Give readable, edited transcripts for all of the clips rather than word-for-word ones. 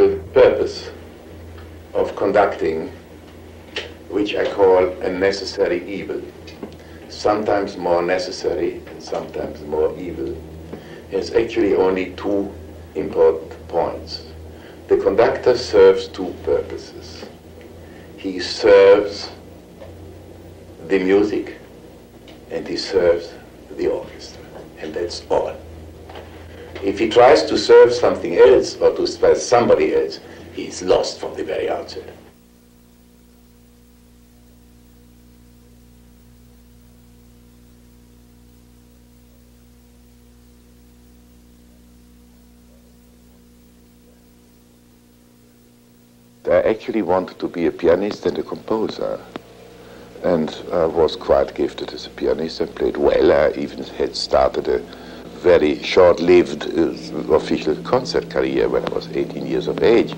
essential purpose of conducting, which I call a necessary evil, sometimes more necessary and sometimes more evil, has actually only two important points. The conductor serves two purposes. He serves the music and he serves the orchestra, and that's all. If he tries to serve something else or to serve somebody else, he's lost from the very outset. I actually wanted to be a pianist and a composer, and I was quite gifted as a pianist and played well. I even had started a very short-lived official concert career when I was 18 years of age,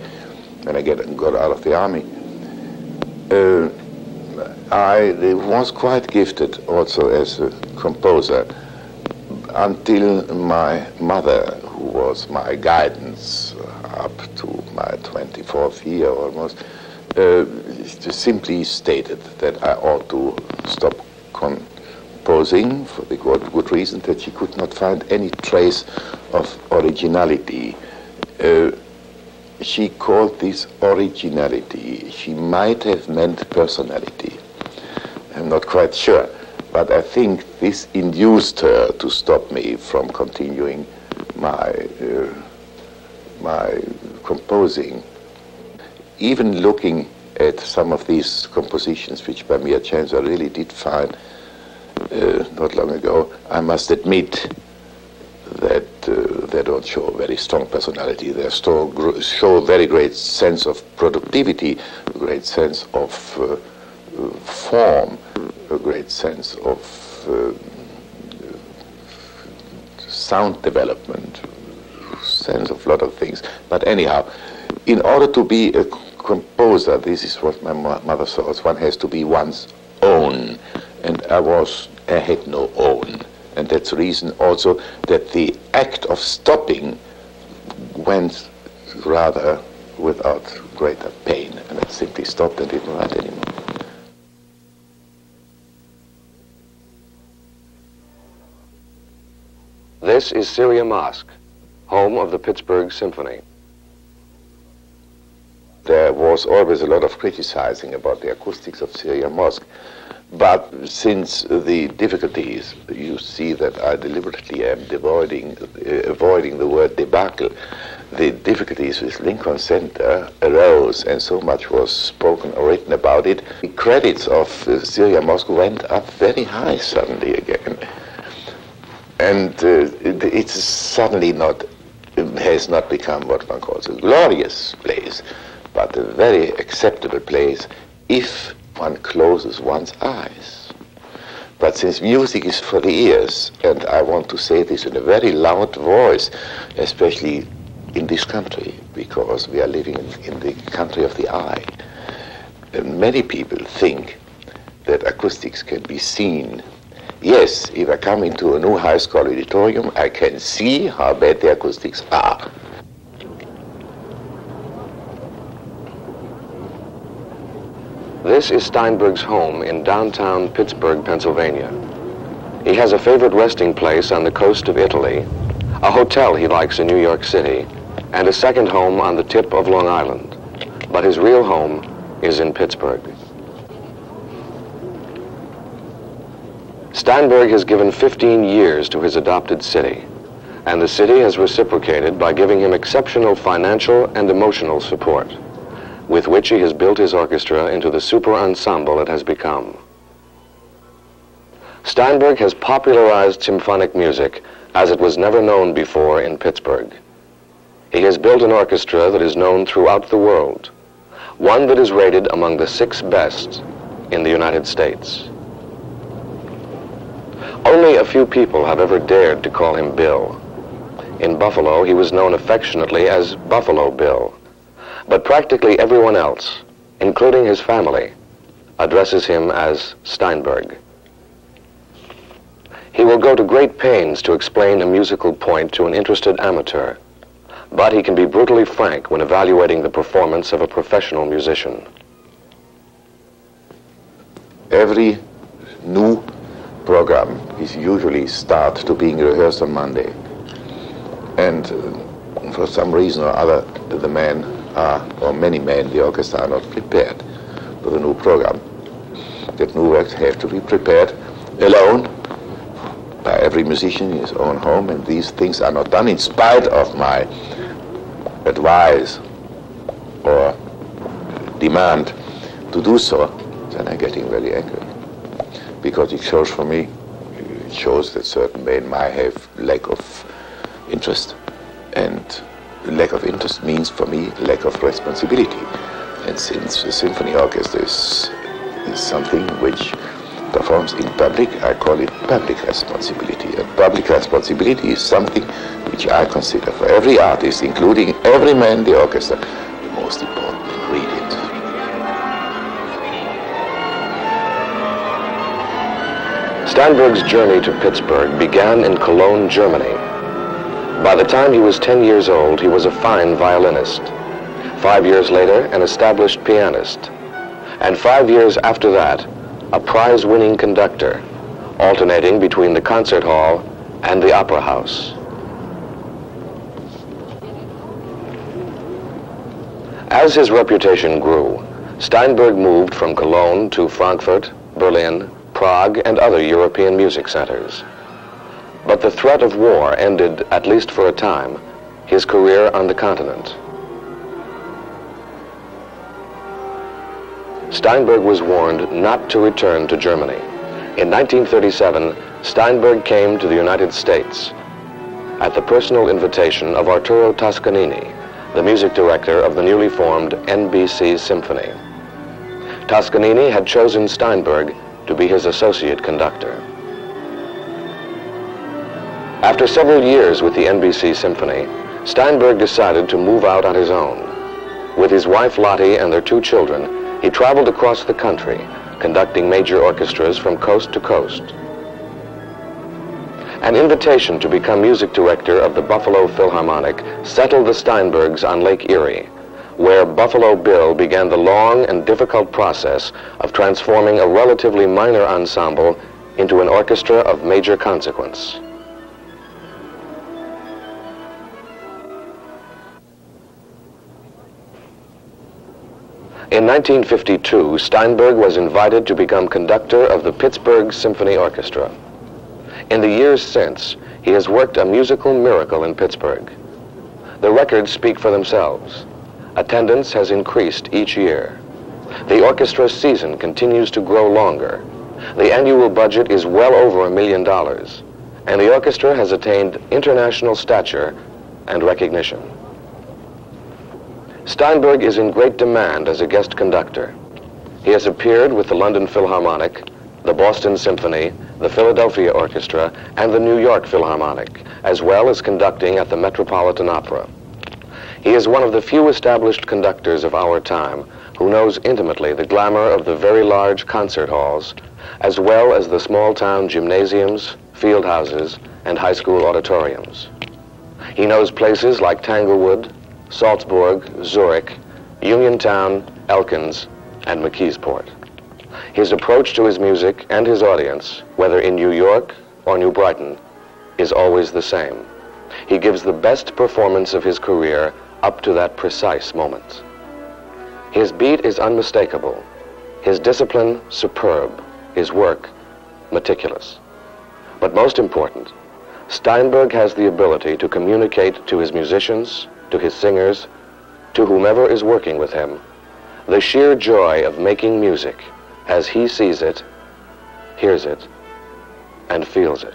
when I got out of the army. I was quite gifted also as a composer until my mother, who was my guidance up to my 24th year almost, simply stated that I ought to stop composing for the good reason that she could not find any trace of originality. She called this originality. She might have meant personality. I'm not quite sure, but I think this induced her to stop me from continuing my composing. Even looking at some of these compositions, which by mere chance I really did find not long ago, I must admit that they don't show a very strong personality. They show a very great sense of productivity, a great sense of form, a great sense of sound development, sense of a lot of things. But anyhow, in order to be a composer, this is what my mother thought, one has to be one's own, and I had no own, and that's the reason also that the act of stopping went rather without greater pain, and I simply stopped and didn't write anymore. This is Syria Mosque, home of the Pittsburgh Symphony. There was always a lot of criticizing about the acoustics of Syria Mosque, but since the difficulties, you see that I deliberately am avoiding the word debacle, the difficulties with Lincoln Center arose, and so much was spoken or written about it. The credits of Syria Mosque went up very high suddenly again. And it's suddenly has not become what one calls a glorious place, but a very acceptable place if one closes one's eyes. But since music is for the ears, and I want to say this in a very loud voice, especially in this country, because we are living in the country of the eye, and many people think that acoustics can be seen. Yes, if I come into a new high school auditorium, I can see how bad the acoustics are. This is Steinberg's home in downtown Pittsburgh, Pennsylvania. He has a favorite resting place on the coast of Italy, a hotel he likes in New York City, and a second home on the tip of Long Island. But his real home is in Pittsburgh. Steinberg has given 15 years to his adopted city, and the city has reciprocated by giving him exceptional financial and emotional support, with which he has built his orchestra into the super ensemble it has become. Steinberg has popularized symphonic music as it was never known before in Pittsburgh. He has built an orchestra that is known throughout the world, one that is rated among the 6 best in the United States. Only a few people have ever dared to call him Bill. In Buffalo, he was known affectionately as Buffalo Bill. But practically everyone else, including his family, addresses him as Steinberg. He will go to great pains to explain a musical point to an interested amateur, but he can be brutally frank when evaluating the performance of a professional musician. Every new program is usually start to being rehearsed on Monday. And for some reason or other, the men are, or many men, the orchestra are not prepared for the new program. That new works have to be prepared alone by every musician in his own home, and these things are not done in spite of my advice or demand to do so. Then I'm getting very angry, because it shows for me, it shows that certain men might have lack of interest, and lack of interest means for me lack of responsibility. And since the symphony orchestra is something which performs in public, I call it public responsibility. And public responsibility is something which I consider for every artist, including every man in the orchestra, the most important ingredient. Steinberg's journey to Pittsburgh began in Cologne, Germany. By the time he was 10 years old, he was a fine violinist. 5 years later, an established pianist. And 5 years after that, a prize-winning conductor, alternating between the concert hall and the opera house. As his reputation grew, Steinberg moved from Cologne to Frankfurt, Berlin, Prague, and other European music centers. But the threat of war ended, at least for a time, his career on the continent. Steinberg was warned not to return to Germany. In 1937, Steinberg came to the United States at the personal invitation of Arturo Toscanini, the music director of the newly formed NBC Symphony. Toscanini had chosen Steinberg to be his associate conductor. After several years with the NBC Symphony, Steinberg decided to move out on his own. With his wife Lottie and their 2 children, he traveled across the country, conducting major orchestras from coast to coast. An invitation to become music director of the Buffalo Philharmonic settled the Steinbergs on Lake Erie, where Buffalo Bill began the long and difficult process of transforming a relatively minor ensemble into an orchestra of major consequence. In 1952, Steinberg was invited to become conductor of the Pittsburgh Symphony Orchestra. In the years since, he has worked a musical miracle in Pittsburgh. The records speak for themselves. Attendance has increased each year. The orchestra's season continues to grow longer. The annual budget is well over $1 million, and the orchestra has attained international stature and recognition. Steinberg is in great demand as a guest conductor. He has appeared with the London Philharmonic, the Boston Symphony, the Philadelphia Orchestra, and the New York Philharmonic, as well as conducting at the Metropolitan Opera. He is one of the few established conductors of our time who knows intimately the glamour of the very large concert halls, as well as the small-town gymnasiums, field houses, and high school auditoriums. He knows places like Tanglewood, Salzburg, Zurich, Uniontown, Elkins, and McKeesport. His approach to his music and his audience, whether in New York or New Brighton, is always the same. He gives the best performance of his career up to that precise moment. His beat is unmistakable, his discipline superb, his work meticulous. But most important, Steinberg has the ability to communicate to his musicians, to his singers, to whomever is working with him, the sheer joy of making music as he sees it, hears it, and feels it.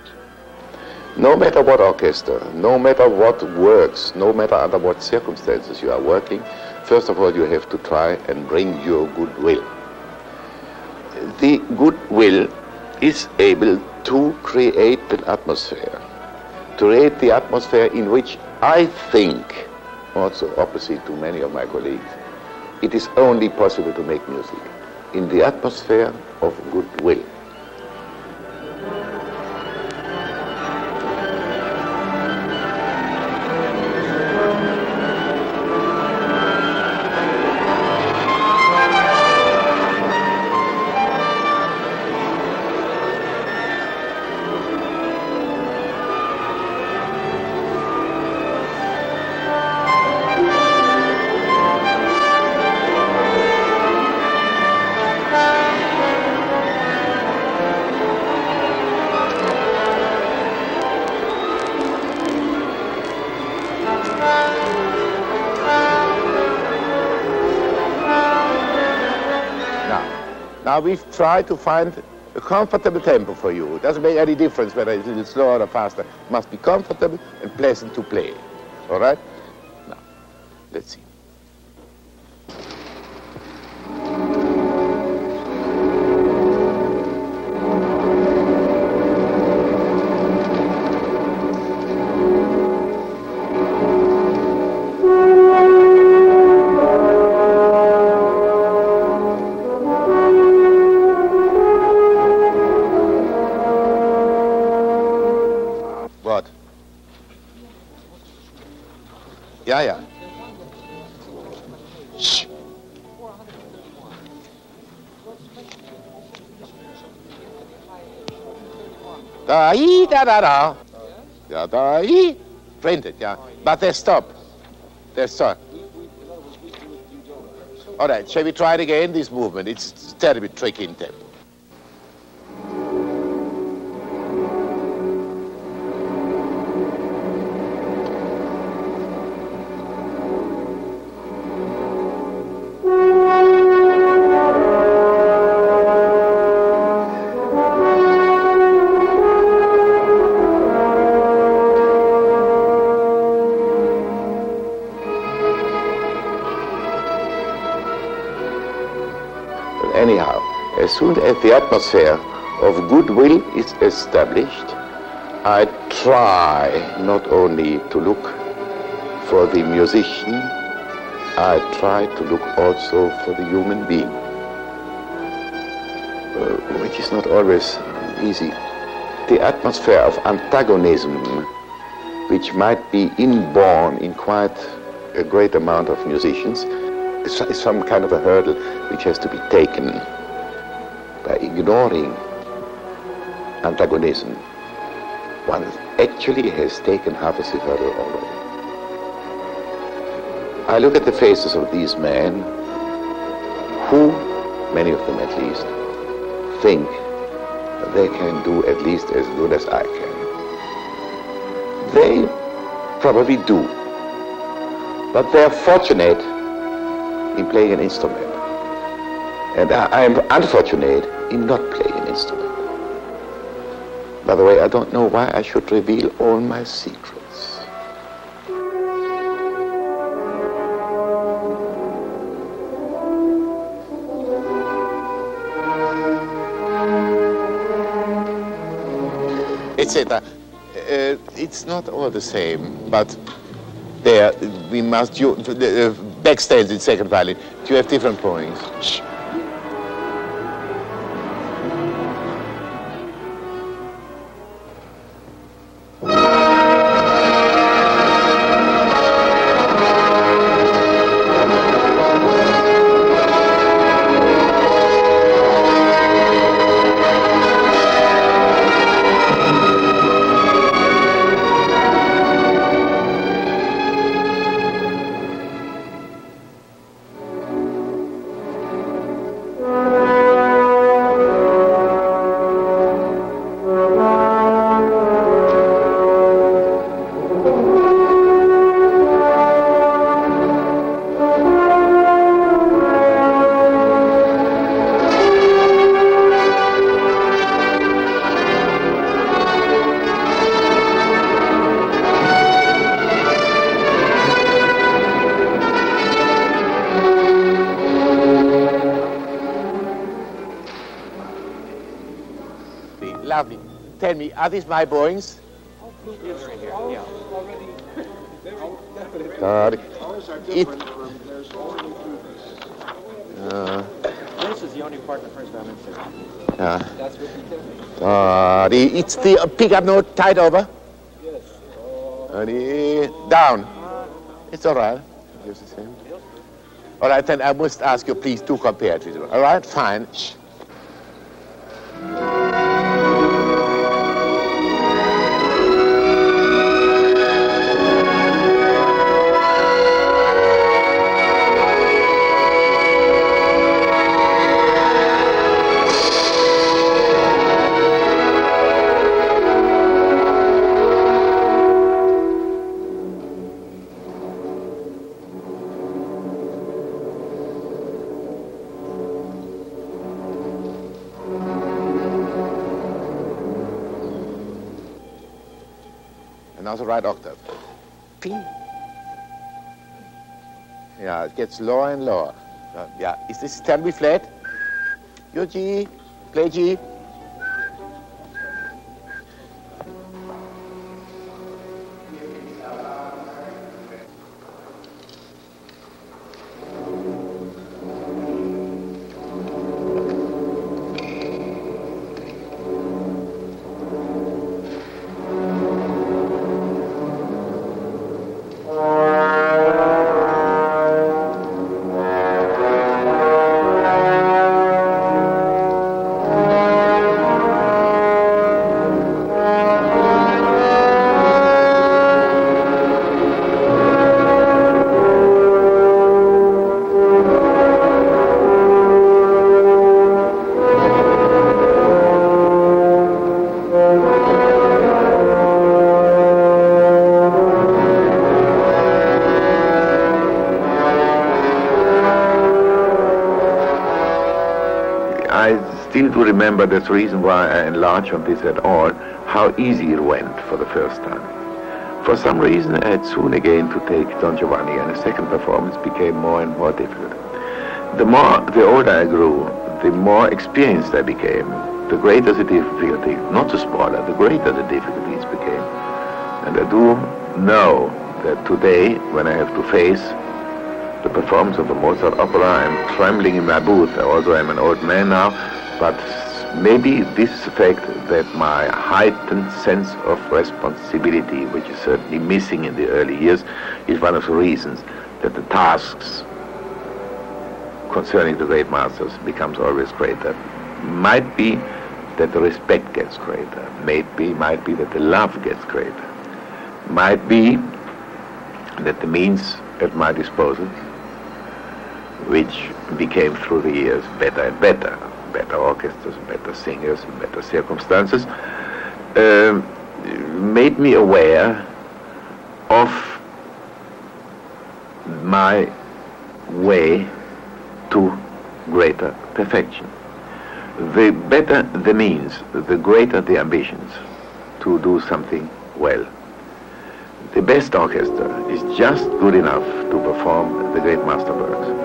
No matter what orchestra, no matter what works, no matter under what circumstances you are working, first of all you have to try and bring your goodwill. The goodwill is able to create an atmosphere, to create the atmosphere in which I think, also opposite to many of my colleagues, it is only possible to make music in the atmosphere of goodwill. Now we've tried to find a comfortable tempo for you. It doesn't make any difference whether it's a little slower or faster. It must be comfortable and pleasant to play. All right? Now, let's see. Yeah, yeah. Shh. Da-da-da. Yeah, da-ee. Printed, yeah. But they stop. They stop. All right, shall we try it again, this movement? It's terribly tricky in tempo. Anyhow, as soon as the atmosphere of goodwill is established, I try not only to look for the musician, I try to look also for the human being, which is not always easy. The atmosphere of antagonism, which might be inborn in quite a great amount of musicians, is some kind of a hurdle which has to be taken. By ignoring antagonism, one actually has taken half of the hurdle already. I look at the faces of these men who, many of them at least, think they can do at least as good as I can. They probably do, but they're fortunate in playing an instrument. And I am unfortunate in not playing an instrument. By the way, I don't know why I should reveal all my secrets. Etc. It's not all the same, but there we must backstage in second violin. Do you have different points? Shh. Lovely. Tell me, are these my bowings? This is the only part the first time That's what he it's the pickup note tied over? Yes. Down. It's all right. It's the same. All right, then I must ask you, please, to compare it with you. All right, fine. Shh. now the right octave. Ping. Yeah, it gets lower and lower. Yeah, is this terribly flat? Your G, play G. To remember, that's the reason why I enlarge on this at all, how easy it went for the first time. For some reason, I had soon again to take Don Giovanni, and the second performance became more and more difficult. The older I grew, the more experienced I became, the greater the difficulty, not the smaller, the greater the difficulties became. And I do know that today, when I have to face the performance of a Mozart opera, I'm trembling in my booth, although I'm an old man now. But maybe this is the fact that my heightened sense of responsibility, which is certainly missing in the early years, is one of the reasons that the tasks concerning the great masters becomes always greater. Might be that the respect gets greater. Might be that the love gets greater. Might be that the means at my disposal, which became through the years better and better, better orchestras, better singers, better circumstances, made me aware of my way to greater perfection. The better the means, the greater the ambitions to do something well. The best orchestra is just good enough to perform the great masterworks.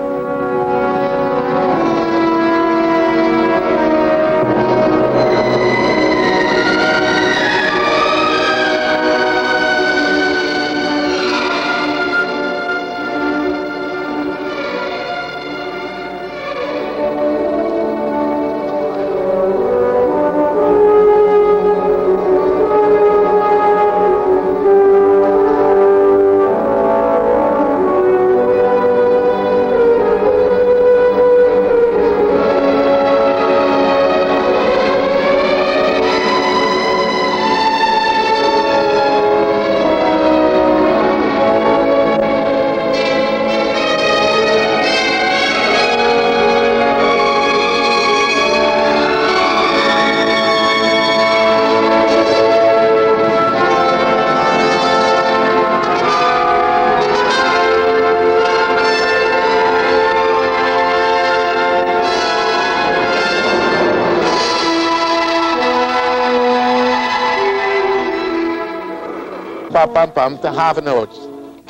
Pam pam, the half notes,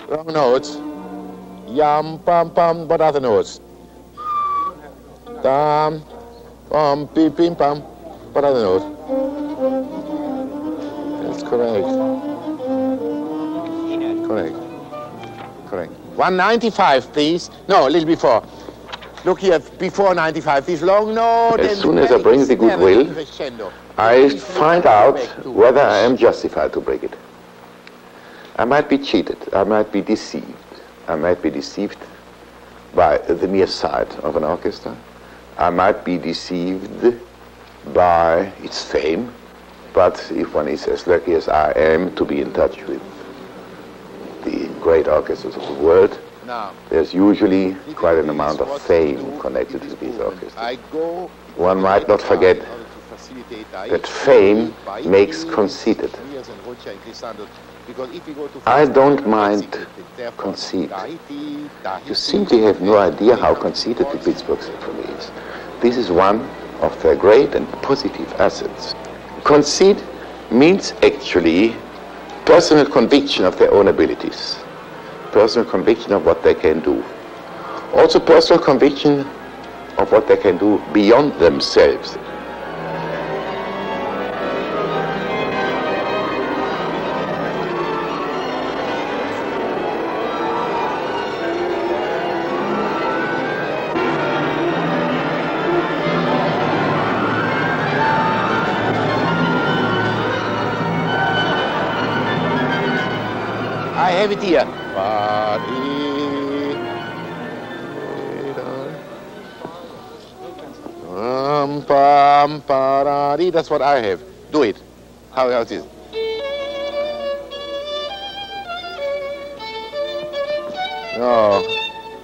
wrong notes. Yam pam pam, what are the notes? Dam, pam, pim pim pam, what are the notes? That's correct. Correct. 195, please. No, a little before. Look here, before 95, this long note. As soon as I bring the goodwill, I find out whether I am justified to break it. I might be cheated, I might be deceived. I might be deceived by the mere sight of an orchestra. I might be deceived by its fame, but if one is as lucky as I am to be in touch with the great orchestras of the world, there's usually quite an amount of fame connected to these orchestras. One might not forget that fame makes conceited. I don't mind conceit. You simply have no idea how conceited the Pittsburgh Symphony is. This is one of their great and positive assets. Conceit means actually personal conviction of their own abilities, personal conviction of what they can do, also personal conviction of what they can do beyond themselves. I have it here. That's what I have. Do it. How else is it?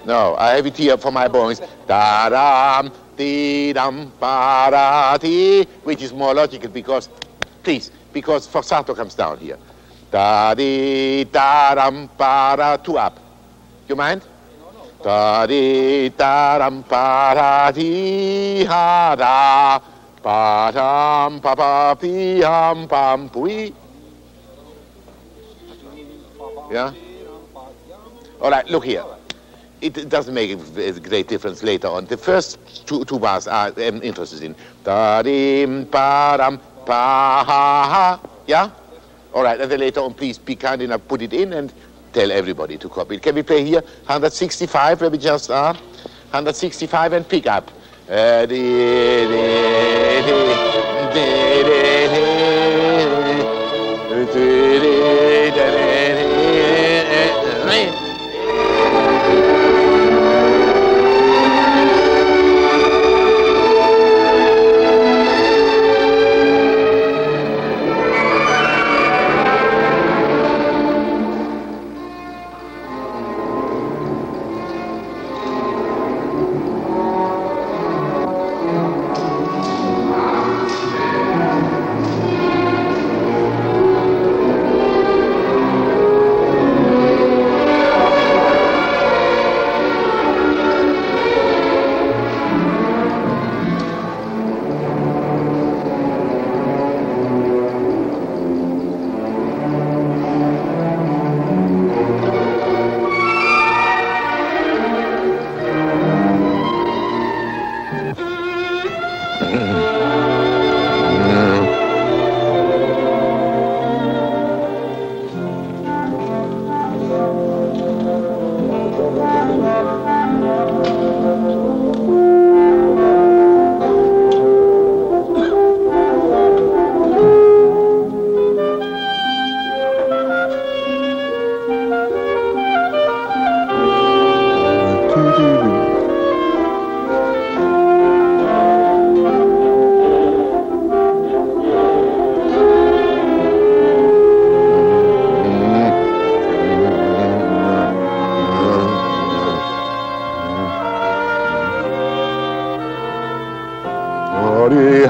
No, I have it here for my bones. Da-dam, dee-dam, ba-da-dee, which is more logical because, please, because forzato comes down here. Da-dee, da-dam, ba-da, two up. You mind? Da-dee, da-dam, ba-da-dee, ha-da, ba-dam, pa-pa-pee-ham, pam-pui. Yeah? All right, look here. It doesn't make a great difference later on. The first two bars I'm interested in. Da-dim, ba-dam, pa-ha-ha. Yeah? All right, and then later on, please be kind enough, put it in and tell everybody to copy it. Can we play here 165, where we just are? 165 and pick up.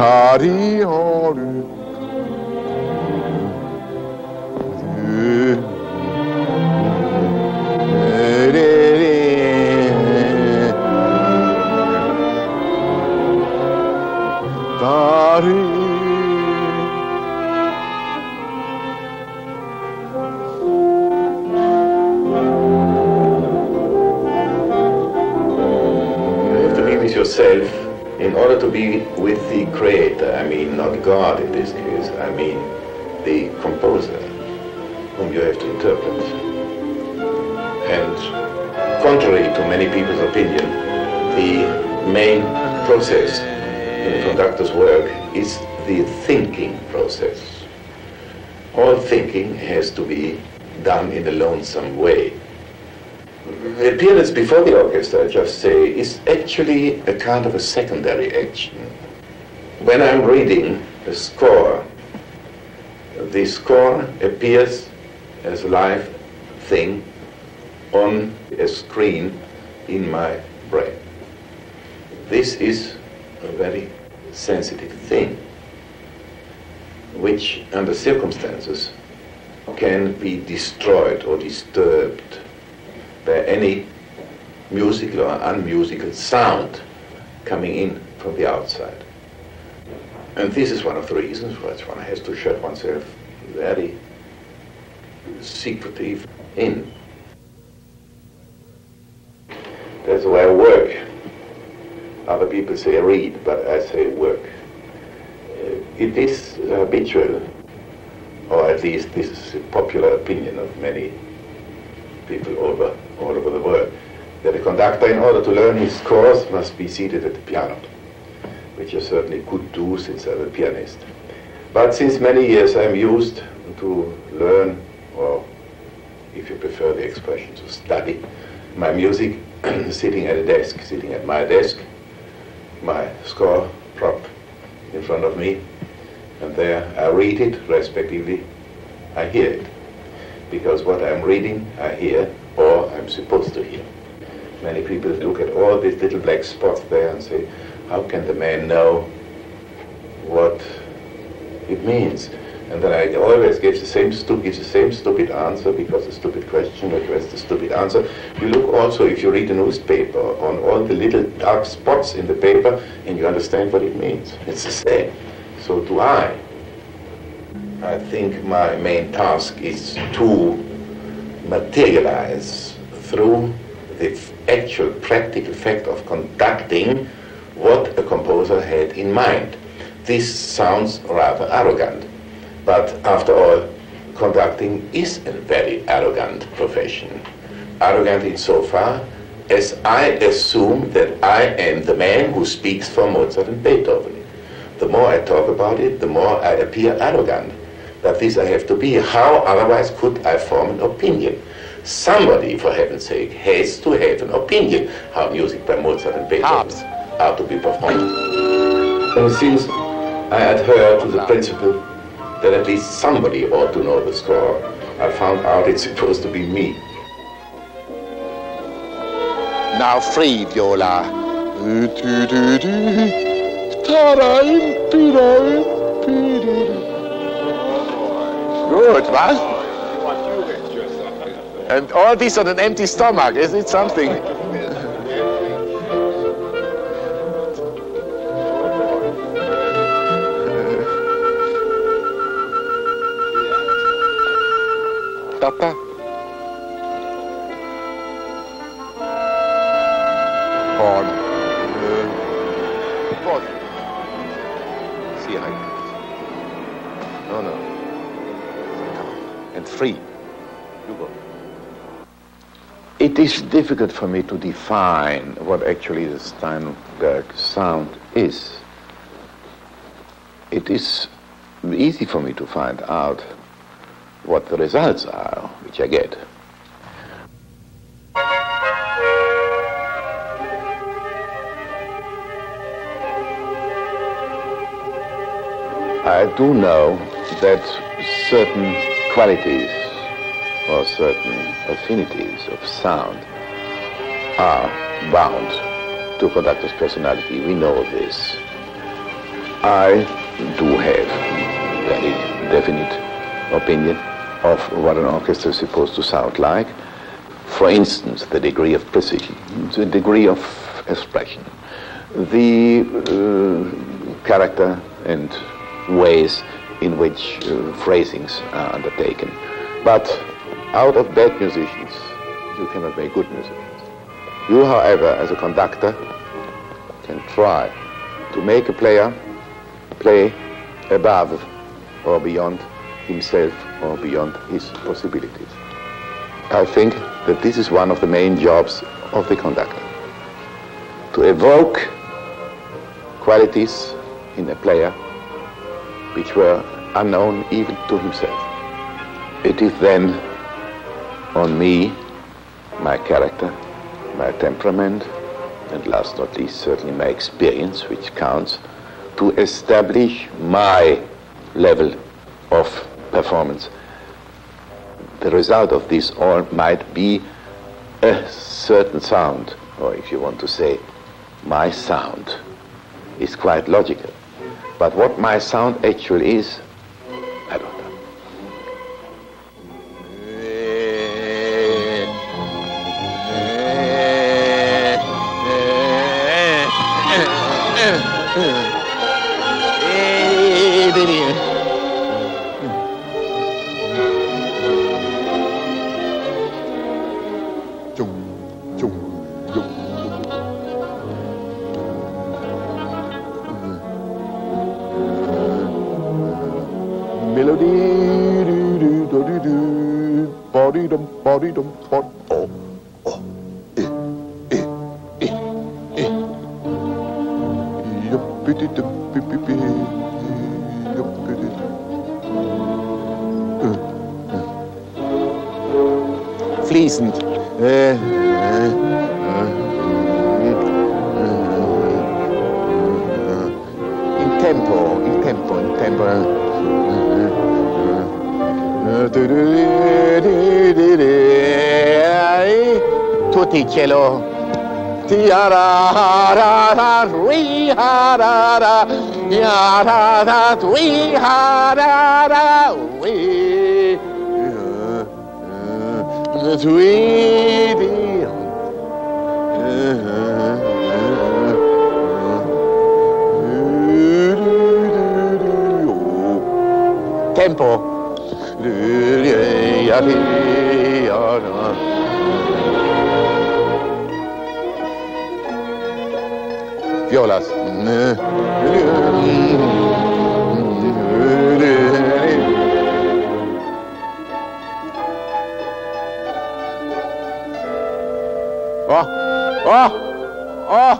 Hari, Hari. Yourself in order to be with the creator. I mean not God in this case, I mean the composer whom you have to interpret. And contrary to many people's opinion, the main process in the conductor's work is the thinking process. All thinking has to be done in a lonesome way. The appearance before the orchestra, I just say, is actually a kind of a secondary action. When I'm reading a score, the score appears as a live thing on a screen in my brain. This is a very sensitive thing, which under circumstances can be destroyed or disturbed by any musical or unmusical sound coming in from the outside. And this is one of the reasons why one has to shut oneself very secretive in. That's why I work. Other people say read, but I say work. It is habitual, or at least this is a popular opinion of many people all over the world, that a conductor, in order to learn his scores, must be seated at the piano, which I certainly could do since I'm a pianist. But since many years I'm used to learn, or if you prefer the expression, to study my music sitting at a desk, sitting at my desk, my score propped in front of me, and there I read it, respectively I hear it. Because what I'm reading, I hear, or I'm supposed to hear. Many people look at all these little black spots there and say, how can the man know what it means? And then I always give the same stupid answer, because a stupid question requests a stupid answer. You look also, if you read a newspaper, on all the little dark spots in the paper, and you understand what it means. It's the same. So do I. I think my main task is to materialize through the actual practical fact of conducting what a composer had in mind. This sounds rather arrogant, but after all, conducting is a very arrogant profession. Arrogant insofar as I assume that I am the man who speaks for Mozart and Beethoven. The more I talk about it, the more I appear arrogant. But this I have to be. How otherwise could I form an opinion? Somebody, for heaven's sake, has to have an opinion how music by Mozart and Beethoven are to be performed. And since I adhere to the principle that at least somebody ought to know the score, I found out it's supposed to be me. Now free viola. Good, what? And all this on an empty stomach, isn't it something? Papa? Horn. What? See, I... No. And free. You go. It is difficult for me to define what actually the Steinberg sound is. It is easy for me to find out what the results are, which I get. I do know that certain qualities or certain affinities of sound are bound to a conductor's personality. We know this. I do have a very definite opinion of what an orchestra is supposed to sound like. For instance, the degree of precision, the degree of expression, the character and ways in which phrasings are undertaken. But out of bad musicians, you cannot make good musicians. You, however, as a conductor, can try to make a player play above or beyond himself or beyond his possibilities. I think that this is one of the main jobs of the conductor, to evoke qualities in a player which were unknown even to himself. It is then on me, my character, my temperament, and last not least certainly my experience, which counts, to establish my level of performance. The result of this all might be a certain sound, or if you want to say, my sound is quite logical. But what my sound actually is, I don't know. body dum body dum body. Oh, oh, fließend. In tempo. Tutti cielo. Ti-ra-ra-ra, ri-ha-ra-ra, ya-ra-ra, ri-ha-ra-ra, tempo. Violas. Oh, oh, oh.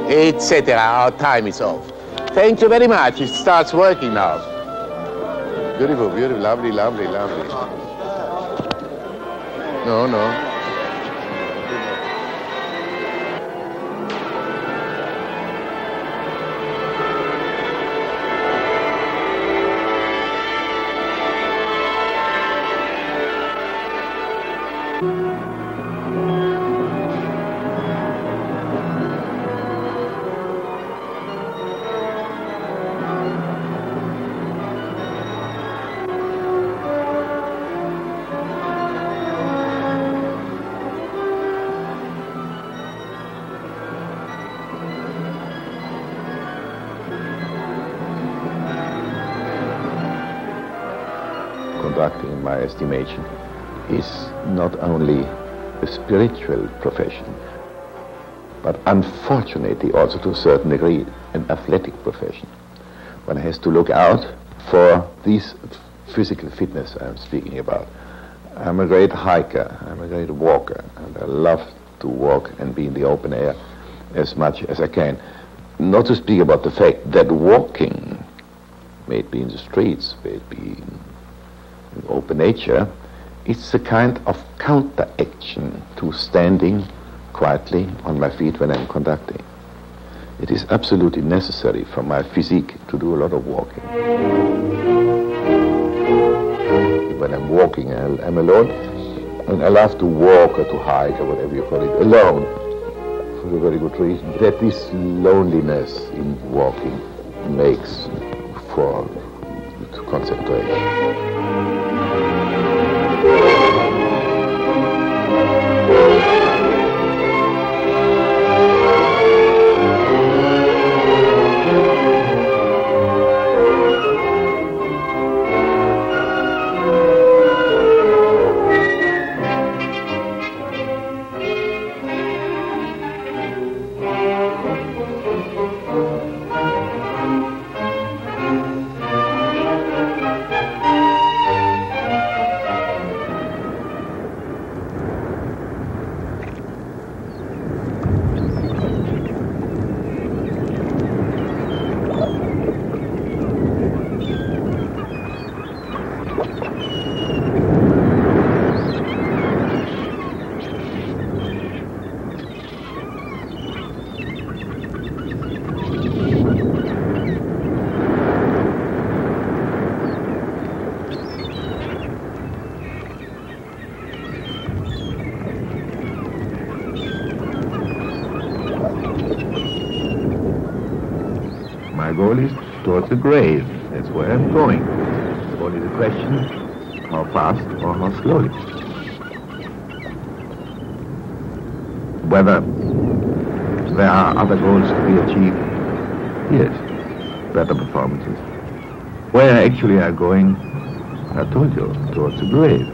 Etc. Our time is off. Thank you very much. It starts working now. Beautiful, beautiful, lovely, lovely, lovely. No, no. Conducting, in my estimation, is not only a spiritual profession, but unfortunately also to a certain degree an athletic profession. One has to look out for this physical fitness I'm speaking about. I'm a great hiker, I'm a great walker, and I love to walk and be in the open air as much as I can. Not to speak about the fact that walking, may it be in the streets, may it be in open nature, it's a kind of counteraction to standing quietly on my feet when I'm conducting. It is absolutely necessary for my physique to do a lot of walking. When I'm walking, I'm alone, and I love to walk or to hike or whatever you call it, alone, for a very good reason. That this loneliness in walking makes for concentration. goal is towards the grave. That's where I'm going. It's only the question, how fast or how slowly. Whether there are other goals to be achieved, yes, better performances. Where actually I'm going, I told you, towards the grave.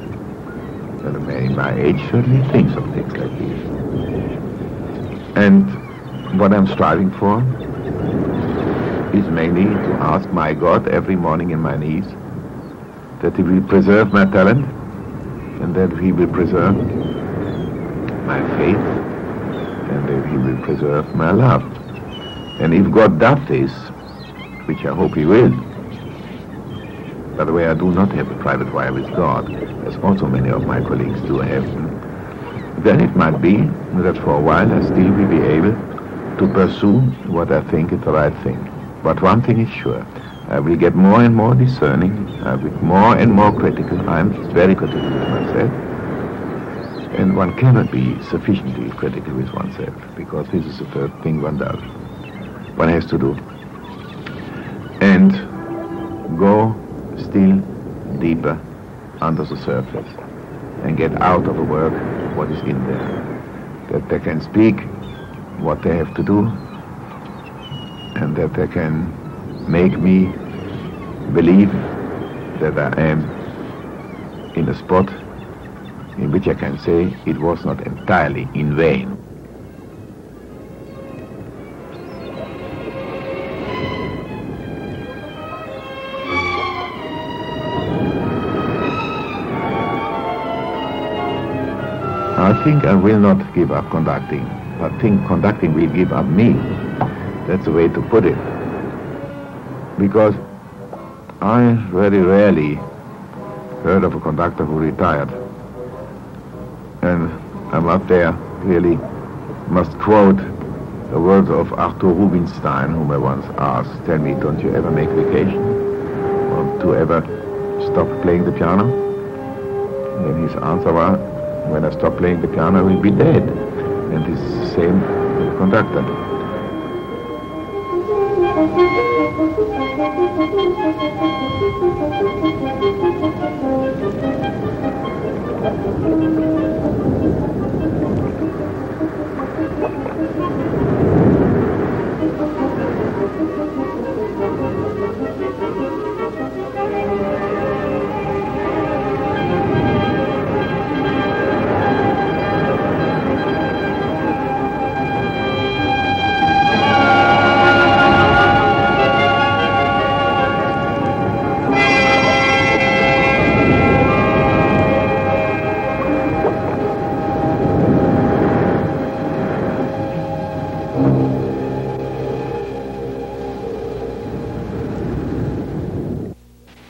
And a man in my age certainly thinks of things like these. And what I'm striving for is mainly to ask my God every morning in my knees that he will preserve my talent and that he will preserve my faith and that he will preserve my love. And if God does this, which I hope he will, by the way, I do not have a private wire with God, as also many of my colleagues do have, then it might be that for a while I still will be able to pursue what I think is the right thing. But one thing is sure, I will get more and more discerning, I will be more and more critical. I am very critical with myself, and one cannot be sufficiently critical with oneself, because this is the first thing one does. One has to do. And go still deeper under the surface and get out of the work what is in there. That they can speak what they have to do and that they can make me believe that I am in a spot in which I can say it was not entirely in vain. I think I will not give up conducting. I think conducting will give up me. That's the way to put it. Because I very rarely heard of a conductor who retired. And I'm up there really must quote the words of Arthur Rubinstein, whom I once asked, tell me, don't you ever make vacation? Or to ever stop playing the piano? And his answer was, when I stop playing the piano, I will be dead. And it's the same with the conductor.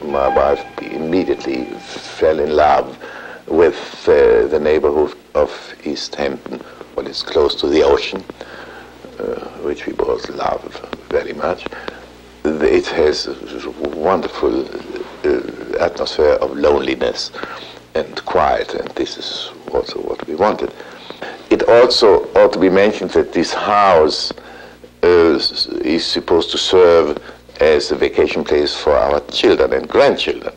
My wife immediately fell in love with the neighborhood of East Hampton, what is close to the ocean, which we both love very much. It has a wonderful atmosphere of loneliness and quiet, and this is also what we wanted. It also ought to be mentioned that this house is supposed to serve as a vacation place for our children and grandchildren,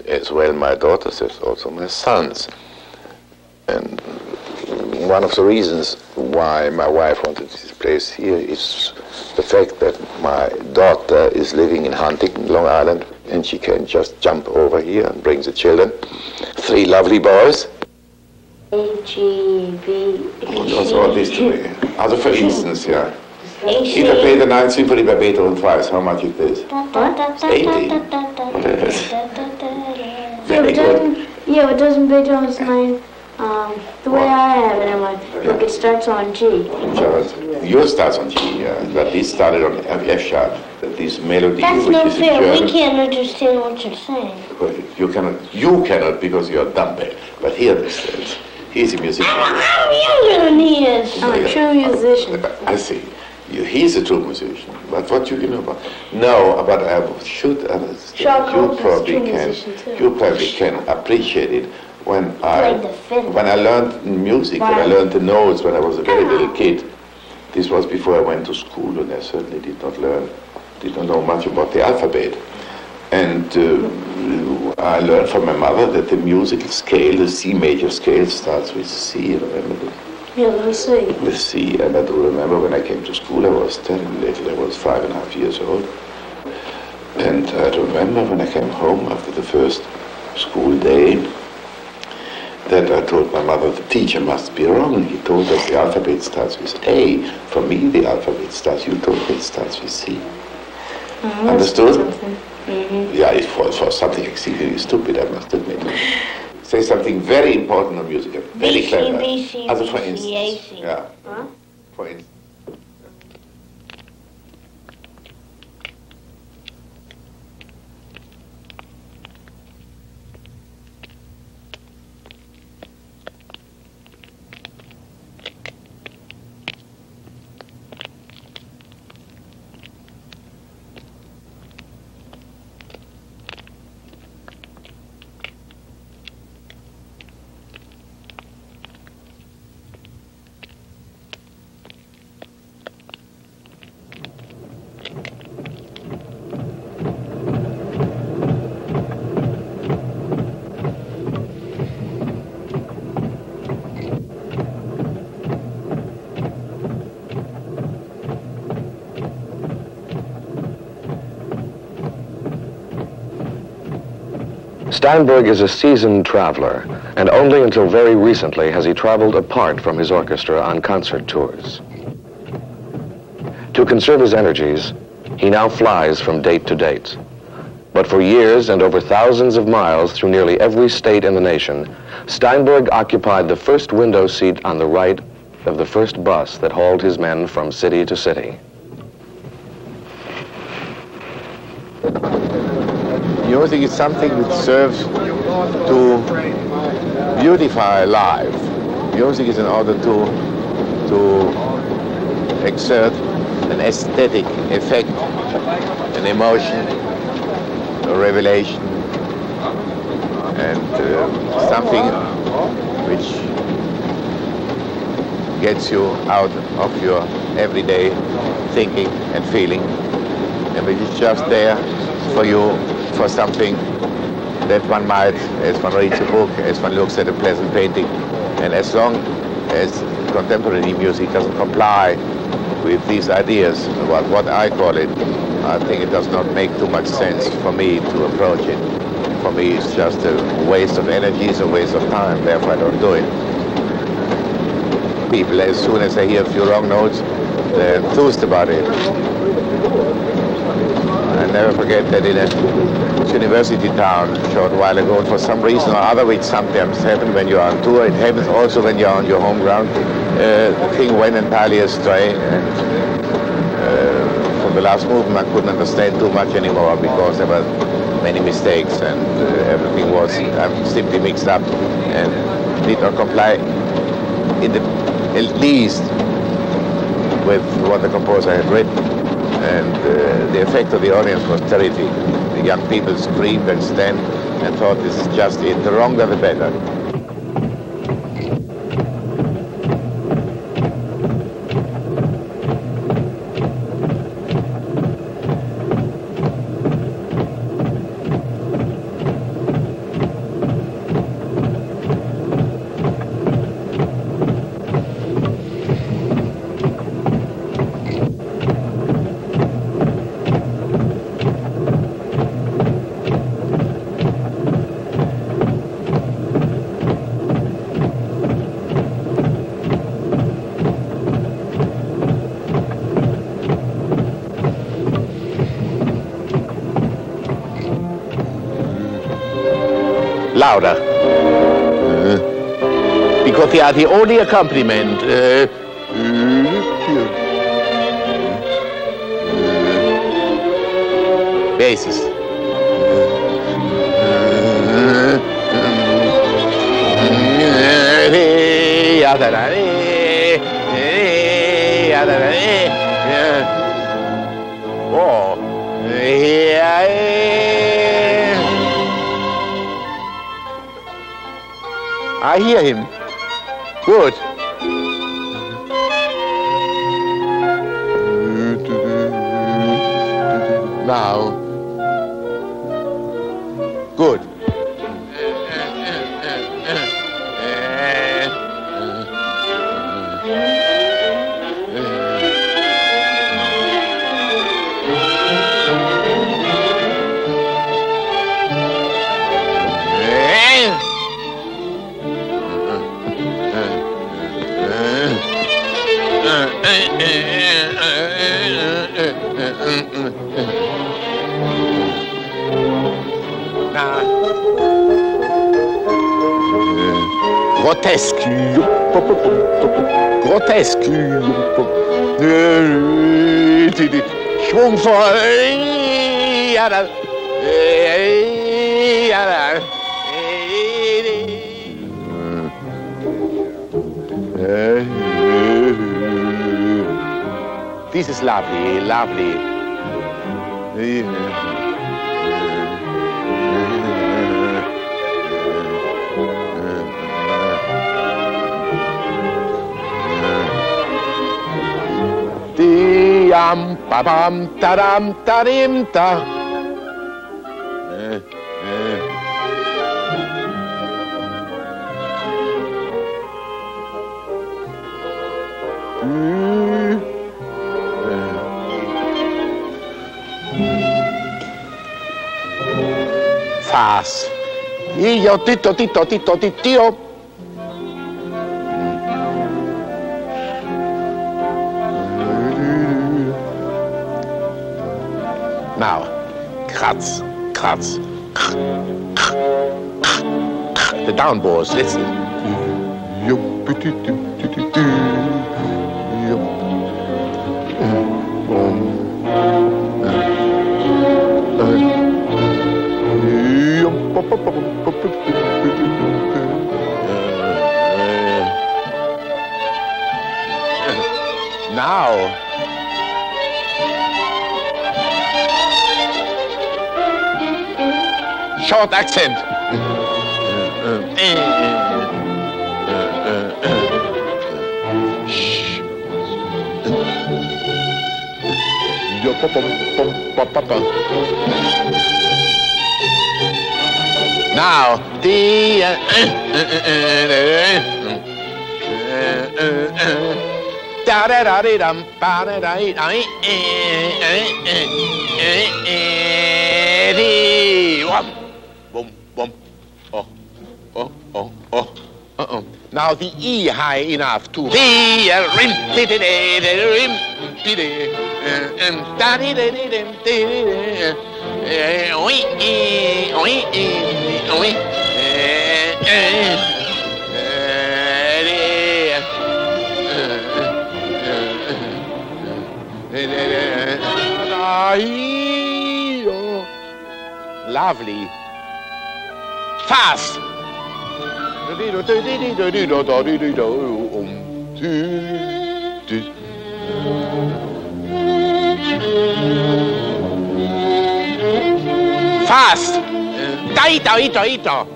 as well my daughters as also my sons. And one of the reasons why my wife wanted this place here is the fact that my daughter is living in Huntington, Long Island, and she can just jump over here and bring the children. 3 lovely boys. H-E-V. What's all this to me? Also for instance, yeah. If I play the 9th Symphony by Beethoven twice, how much is this? 80. Very good. Yeah, but doesn't Beethoven's 9, the way I have it in my book, it starts on G. Yours starts on G, yeah, but this started on F sharp. That this melody, That's which no is fair. in German. We can't understand what you're saying. Well, you cannot because you're dumb, but he understands. He's a musician. I'm younger than he is. I'm a true musician. I see. He's a true musician. But what you know about? No, but I should understand. You probably can appreciate it when I learned music, when I learned the notes when I was a very little kid. This was before I went to school, and I certainly did not learn did not know much about the alphabet. And I learned from my mother that the musical scale, the C major scale, starts with C. Remember that? Yeah, with C. With C. And I do remember when I came to school, I was 10 little. I was 5.5 years old. And I remember when I came home after the first school day, that I told my mother, the teacher must be wrong. He told us the alphabet starts with A. For me, the alphabet starts, you told me it starts with C. Understood? Yeah, it's for something exceedingly stupid, I must admit. Say something very important on music, very clever. Also for instance. Yeah. Huh? For instance. Steinberg is a seasoned traveler, and only until very recently has he traveled apart from his orchestra on concert tours. To conserve his energies, he now flies from date to date. But for years and over thousands of miles through nearly every state in the nation, Steinberg occupied the first window seat on the right of the first bus that hauled his men from city to city. Music is something that serves to beautify life. Music is in order to exert an aesthetic effect, an emotion, a revelation, and something which gets you out of your everyday thinking and feeling, and which is just there for you, for something that one might, as one reads a book, as one looks at a pleasant painting, and as long as contemporary music doesn't comply with these ideas about what I call it, I think it does not make too much sense for me to approach it. For me, it's just a waste of energy, it's a waste of time, therefore I don't do it. People, as soon as they hear a few wrong notes, they're enthused about it. I never forget that in a university town a short while ago, for some reason or other, which sometimes happens when you're on tour, it happens also when you're on your home ground, the thing went entirely astray, and from the last movement I couldn't understand too much anymore because there were many mistakes and everything was simply mixed up and did not comply at least with what the composer had written. And the effect of the audience was terrific. The young people screamed and stamped and thought, this is just it. The longer the better. Louder. Because they are the only accompaniment. Basses. Oh. I hear him. Good. Now. Good. Grotesque. Grotesque. Schwungvoll. This is lovely, lovely. Diyam babam taram tarim ta. Fast. Io tito tito tito titio. Now, kratz, kratz. The downboards, listen. Now. Short accent. Now, boom, boom. Oh. Now the E high enough to lovely. Fast. Fast. Ito.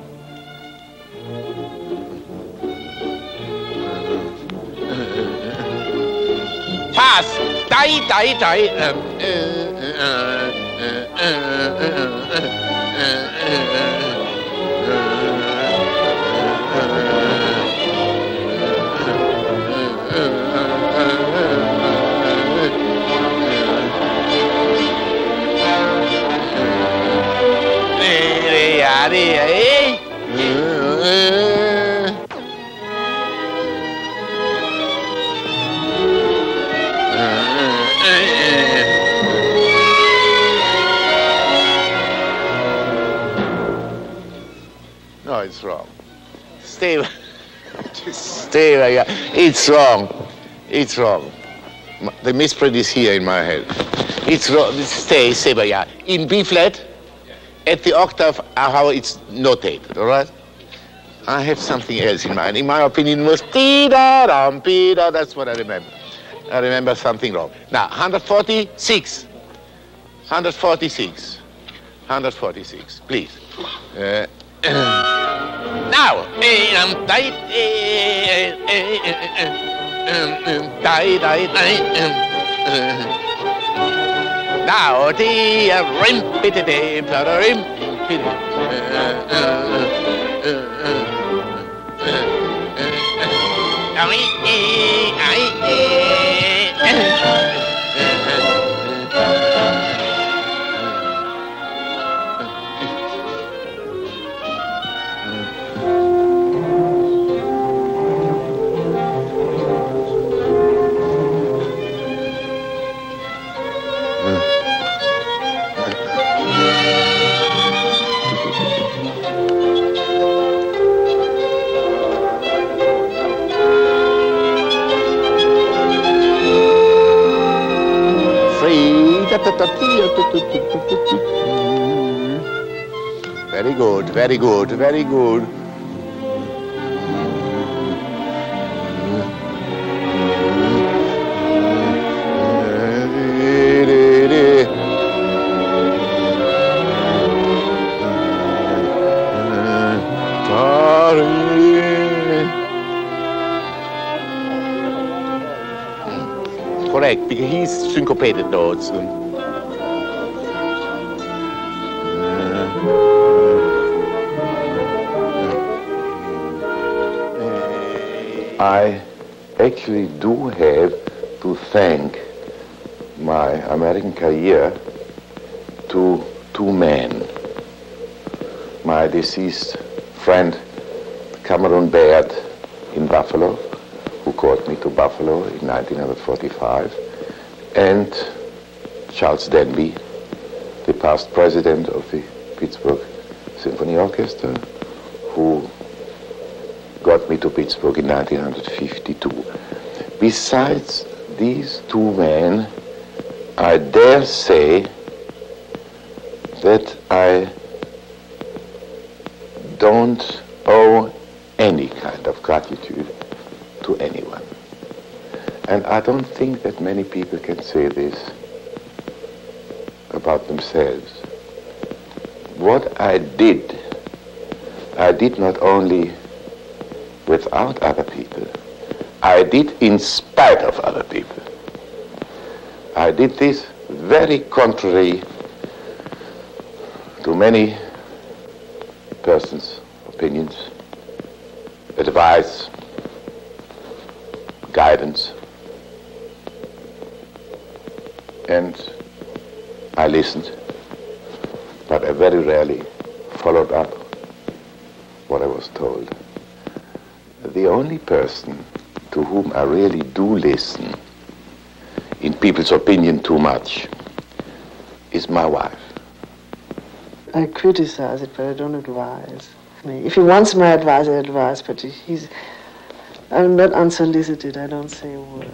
Fast. No, it's wrong. Stay where you are. It's wrong. It's wrong. The misprint is here in my head. It's wrong. Stay where you are. In B flat, at the octave, how it's notated, all right? I have something else in mind. In my opinion, it was P-da-dum, P-da. That's what I remember. I remember something wrong. Now, 146. 146. 146, please. Now, Very good, very good, very good. Correct, because he's syncopated notes. I actually do have to thank my American career to two men. My deceased friend Cameron Baird in Buffalo, who called me to Buffalo in 1945, and Charles Denby, the past president of the Pittsburgh Symphony Orchestra, who got me to Pittsburgh in 1952. Besides these two men, I dare say that I don't owe any kind of gratitude to anyone. And I don't think that many people can say this about themselves. What I did not only without other people, I did in spite of other people. I did this very contrary to many persons' opinions, advice, guidance, and I listened, but I very rarely followed up what I was told. The only person to whom I really do listen, in people's opinion too much, is my wife. I criticize it, but I don't advise. If he wants my advice, I advise, but I'm not unsolicited, I don't say a word.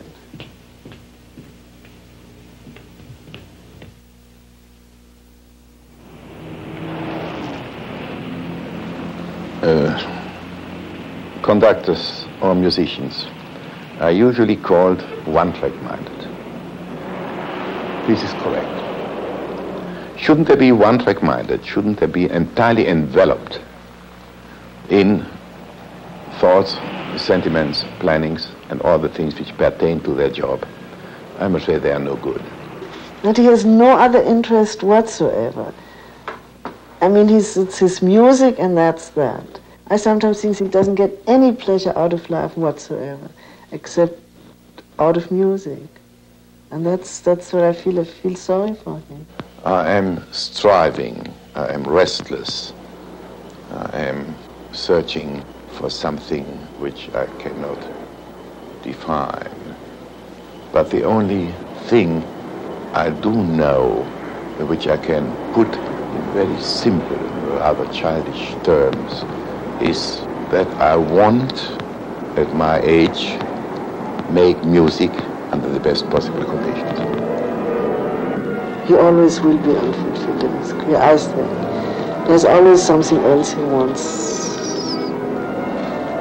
Conductors or musicians are usually called one-track-minded. This is correct. Shouldn't they be one-track-minded? Shouldn't they be entirely enveloped in thoughts, sentiments, plannings, and all the things which pertain to their job? I'm afraid they are no good. That he has no other interest whatsoever. I mean, it's his music, and that's that. I sometimes think he doesn't get any pleasure out of life whatsoever, except out of music. And that's what I feel. I feel sorry for him. I am striving. I am restless. I am searching for something which I cannot define. But the only thing I do know, which I can put in very simple, rather childish terms, is that I want, at my age, make music under the best possible conditions. He always will be unfulfilled in his career, I think. There's always something else he wants.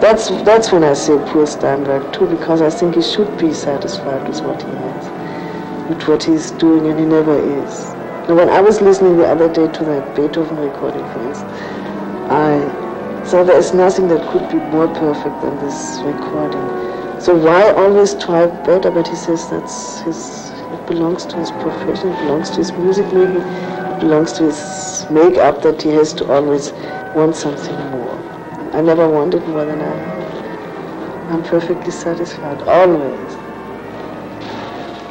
That's when I say poor Steinberg too, because I think he should be satisfied with what he has, with what he's doing, and he never is. Now, when I was listening the other day to that Beethoven recording, for instance, so there is nothing that could be more perfect than this recording. So why always try better? But he says that's his belongs to his profession, it belongs to his music making, it belongs to his make-up that he has to always want something more. I never wanted more than I have. I'm perfectly satisfied, always.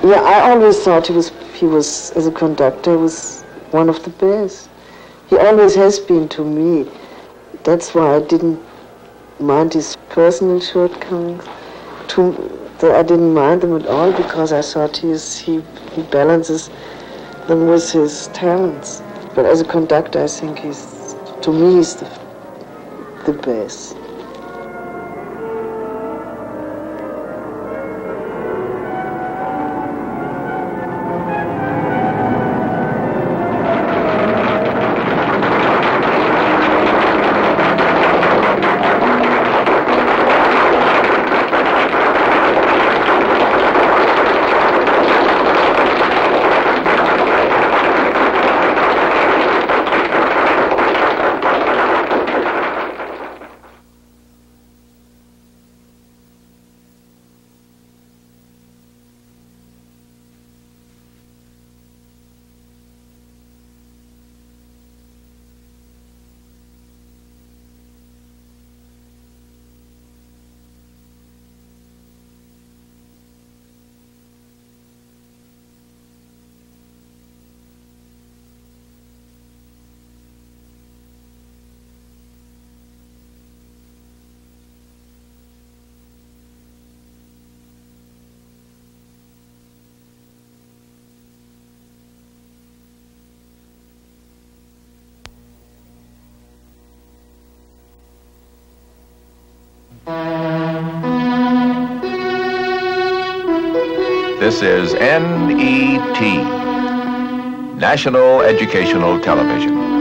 Yeah, I always thought he was as a conductor, was one of the best. He always has been to me. That's why I didn't mind his personal shortcomings. I didn't mind them at all because I thought he balances them with his talents. But as a conductor, I think to me, he's the best. This is NET, National Educational Television.